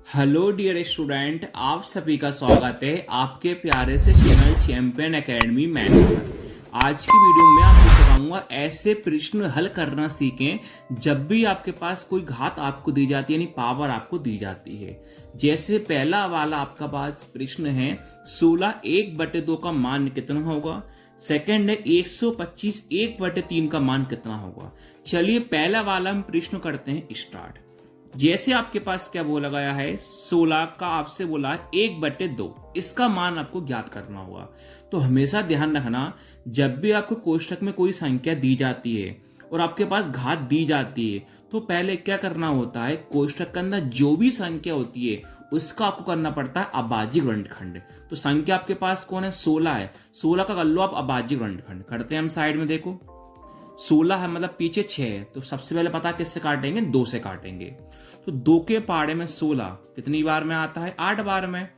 Hello dear student, आप सभी का स्वागत है आपके प्यारे से चैनल चैंपियन एकेडमी मैथ्स पर। आज की वीडियो में आपको सिखाऊंगा ऐसे प्रश्न हल करना सीखें जब भी आपके पास कोई घात आपको दी जाती है, यानी पावर आपको दी जाती है। जैसे पहला वाला आपका पास प्रश्न है 16 1/2 का मान कितना होगा। सेकंड है 125 1/3 का मान कितना होगा। चलिए पहला वाला हम प्रश्न करते हैं स्टार्ट। जैसे आपके पास क्या बोला गया है 16 का आपसे बोला है 1/2, इसका मान आपको ज्ञात करना होगा। तो हमेशा ध्यान रखना, जब भी आपको कोष्टक में कोई संख्या दी जाती है और आपके पास घात दी जाती है तो पहले क्या करना होता है, कोष्टक के अंदर जो भी संख्या होती है उसका आपको करना पड़ता है अभाज्य गुणनखंड। तो संख्या आपके पास कौन है, 16 है, 16 का कर लो आप अभाज्य गुणनखंड। करते हैं हम साइड में, देखो 16 है मतलब पीछे 6 है, तो सबसे पहले पता किससे काटेंगे, 2 से काटेंगे। तो 2 के पाड़े में 16 कितनी बार में आता है, 8 बार में।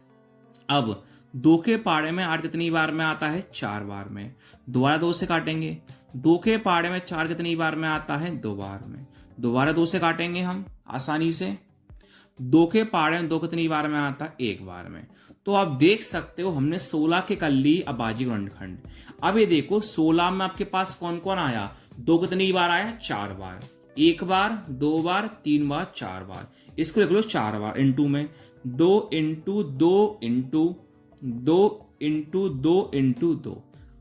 अब 2 के पाड़े में 8 कितनी बार में आता है, 4 बार में। दोबारा 2 से काटेंगे। 2 के पाड़े में 4 कितनी बार में आता है, 2 बार में। दोबारा 2 से काटेंगे हम आसानी से। 2 के पाड़े में 2 कितनी बार में आता है, 1 बार में। तो आप देख सकते हो हमने 16 के कर ली अभाज्य गुणनखंड। अब ये देखो 16 में आपके पास कौन कौन आया, 2 कितनी बार आया, 4 बार। 1 बार, 2 बार, 3 बार, 4 बार। इसको लिख लो 4 बार इंटू में 2 इंटू 2 इंटू 2 इंटू 2 इंटू 2।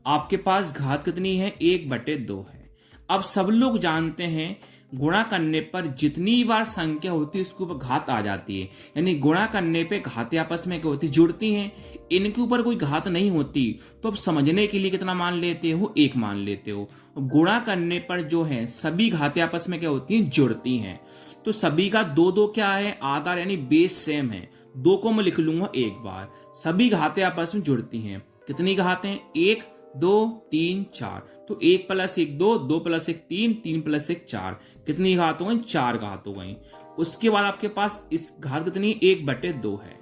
आपके पास घात कितनी है, 1/2 है। अब सब लोग जानते हैं गुणा करने पर जितनी बार संख्या होती है उसके ऊपर घात आ जाती है, यानी गुणा करने पे घातें आपस में क्या होती जुड़ती हैं। इनके ऊपर कोई घात नहीं होती तो अब समझने के लिए कितना मान लेते हो, 1 मान लेते हो। गुणा करने पर जो है सभी घातें आपस में क्या होती हैं, जुड़ती हैं। तो सभी का 2 क्या है, आधार यानी बेस सेम है। 2 को मैं लिख लूंगा 1 बार। सभी घातें आपस में जुड़ती हैं। कितनी घातें, 1 2 3 4। तो 1 + 1 2, 2 + 1 3, 3 + 1 4। कितनी घात हो गई, 4 घात हो गई। उसके बाद आपके पास इस घात कितनी, 1/2 है।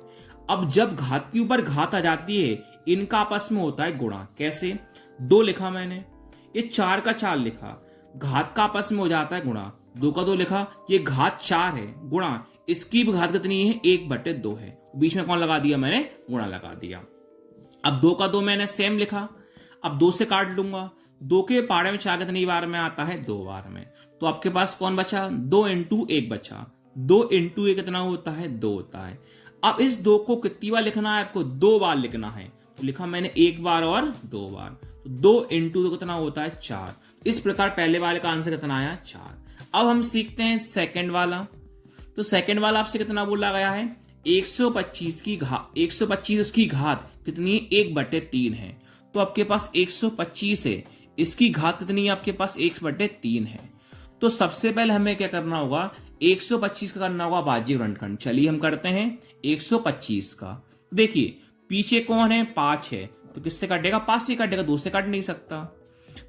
अब जब घात के ऊपर घात आ जाती है इनका आपस में होता है गुणा। कैसे, 2 लिखा मैंने, ये 4 का 4 लिखा, घात का आपस में हो जाता है गुणा। 2 का 2 लिखा, ये घात 4 है, गुणा इसकी भी घात कितनी है, 1/2 है। बीच में कौन लगा दिया, मैंने गुणा लगा दिया। अब 2 का 2 मैंने सेम लिखा, अब 2 से काट लूंगा। 2 के पाड़े में 4 कितनी बार में आता है, 2 बार में। तो आपके पास कौन बचा, 2 इंटू 1 बचा। 2 इंटू 1 कितना होता है, 2 होता है। अब इस 2 को कितनी बार लिखना है, आपको 2 बार लिखना है। तो लिखा मैंने 1 बार और 2 बार। तो 2 इंटू 2 कितना होता है, 4। इस प्रकार पहले वाले का आंसर कितना आया, 4। अब हम सीखते हैं सेकंड वाला। तो सेकंड वाला आपसे कितना बोला गया है, 125 की घात, 125 उसकी घात कितनी है, 1/3 है। तो आपके पास 125 है, इसकी घात कितनी है, आपके पास 1/3 है। तो सबसे पहले हमें क्या करना होगा, 125 का करना होगा अभाज्य गुणनखंड। चलिए हम करते हैं 125 का। देखिए पीछे कौन है, 5 है, तो किससे काटेगा, 5 से काटेगा, 2 से काट नहीं सकता।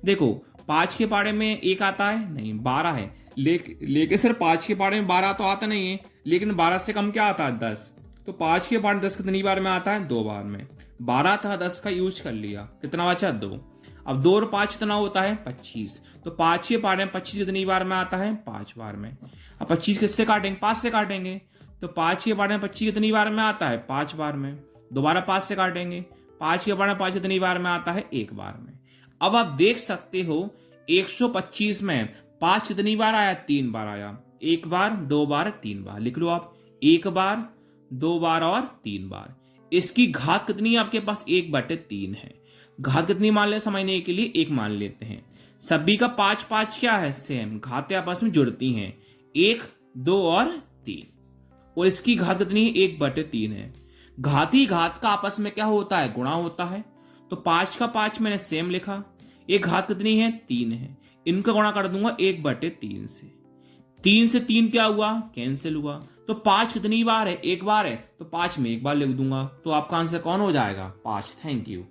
देखो 5 के पाड़े में 1 आता है, नहीं 12 है, लेके सिर्फ 5 के पाड़े में 12 तो आता नहीं है, लेकिन 12 से कम क्या आता है, 10। तो 5 के पाड़े 10 कितनी बार में आता है, 2 बार में। 12 था, 10 का यूज कर लिया, कितना बचा, 2। अब 2 और 5 कितना होता है, 25। तो 5 के पाड़े में 25 कितनी बार में आता है, 5 बार में। अब 25 किससे काटेंगे, 5 से काटेंगे। तो 5 के पाड़े में 25 कितनी बार में आता है, 5 बार में। दोबारा 5 से काटेंगे। 5 के पाड़े में 5 कितनी बार में आता है, 1 बार में। अब आप देख सकते हो 125 में 5 कितनी बार आया, 3 बार आया। 1 बार, 2 बार, 3 बार। लिख लो आप, 1 बार, 2 बार और 3 बार। इसकी घात कितनी है आपके पास, 1/3 है। घात कितनी मान ले, समझने के लिए 1 मान लेते हैं। सभी का 5 5 क्या है, सेम, घातें आपस में जुड़ती हैं, 1 2 और 3। और इसकी घात कितनी है, 1/3 है। घाती घात का आपस में क्या होता है, गुणा होता है। तो 5 का 5 मैंने सेम लिखा, एक घात कितनी है, 3 है। इनका गुणा कर दूंगा 1/3 से। 3 से 3 क्या हुआ, कैंसिल हुआ। तो 5 कितनी बार है, 1 बार है, तो 5 में 1 बार लिख दूंगा। तो आपका आंसर कौन हो जाएगा, 5। Thank you.